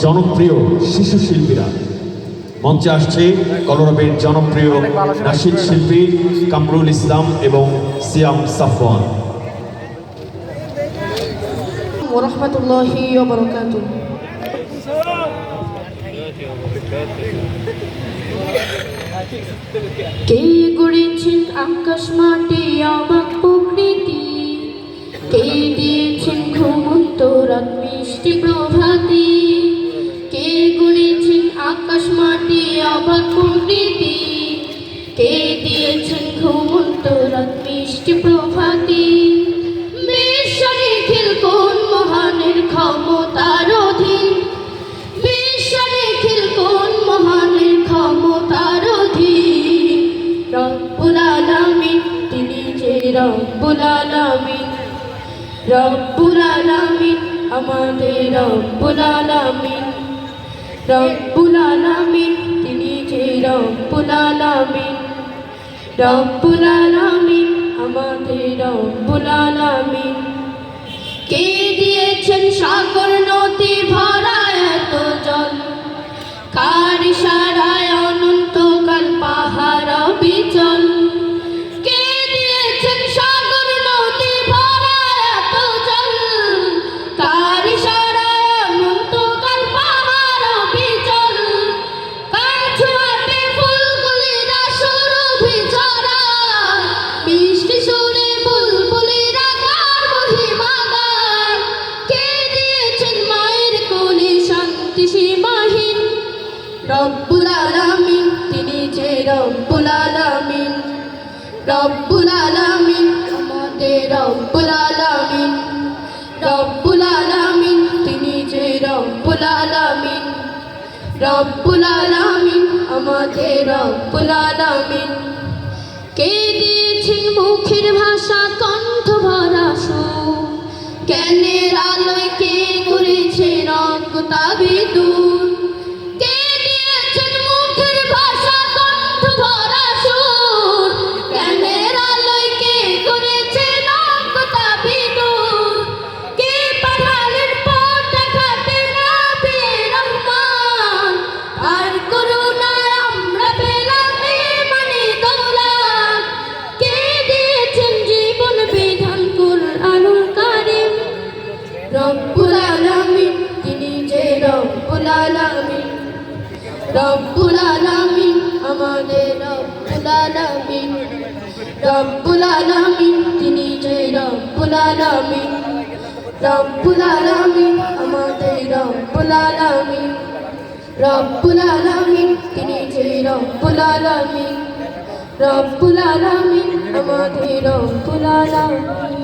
জনপ্রিয় শিশু শিল্পীরা মঞ্চে আসছে। কলরবের জনপ্রিয় নাশিদ শিল্পী কামরুল ইসলাম এবং সিয়াম সাফওয়ান। ওয়া রাহমাতুল্লাহি ওয়া বারাকাতুহু। কে গড়েছেন আকাশ মাটি অবাক প্রকৃতি, কে দিয়েছেন ঘুমন্ত রাত মিষ্টি প্রভাতি, কে গড়েছেন আকাশ মাটি অবাক প্রকৃতি, কে দিয়েছেন ঘুমন্ত রাত মিষ্টি প্রভাতি। বিশ্ব নিখিল কোন মহানের ক্ষমতার অধীন, বিশ্ব নিখিল কোন মহানের ক্ষমতার অধীন। রব্বুল আলামিন তিনি যে রব্বুল আলামিন, রব্বুল আলামিন আমাদের রব্বুল আলামিন, রব্বুল আলামিন তিনি যে রব্বুল আলামিন, রব্বুল আলামিন আমাদের রব্বুল আলামিন। কে দিয়েছেন সাগর নদী ভরা এত জল, কার ইশারায় অনন্তকাল পাহাড় বিচল। কে দিয়েছেন সাগর নদী ভরা এত জল, কার ইশারায় অনন্তকাল পাহাড় বিচল। কার ছোঁয়াতে ফুলগুলিরা সুরভি ছড়ায়, বৃষ্টি সুরে বুলবুলিরা কার মহিমা গায়। কে দিয়েছেন মায়ের কোলে শান্তি সীমাহীন, রব্বুল আলামিন তিনি যে রব্বুল আলামিন, রব্বুল আলামিন আমাদের রব্বুল আলামিন, রব্বুল আলামিন তিনি যে রব্বুল আলামিন, রব্বুল আলামিন আমাদের রব্বুল আলামিন। কে দিয়েছেন মুখের ভাষা কণ্ঠ ভরা সুর, জ্ঞানের আলোয় কে করেছেন অজ্ঞতা বিদূর। কে দিয়েছেন মুখের ভাষা কণ্ঠ ভরা সুর, জ্ঞানের আলোয় কে করেছেন অজ্ঞতা বিদূর। কে পাঠালেন পথ দেখাতে নবী রহমান, আর করুণায় আমরা পেলাম ইমানি দৌলত। কে দিয়েছেন জীবন বিধান কুরআনুল কারীম, রব্বুল আলামিন তিনি যে রব্বুল আলামিন, রব্বুল আলামিন আমাদের রব্বুল আলামিন, রব্বুল আলামিন তিনি যে রব্বুল আলামিন, রব্বুল আলামিন আমাদের রব্বুল আলামিন, রব্বুল আলামিন তিনি যে রব্বুল আলামিন, রব্বুল আলামিন আমাদের রব্বুল আলামিন।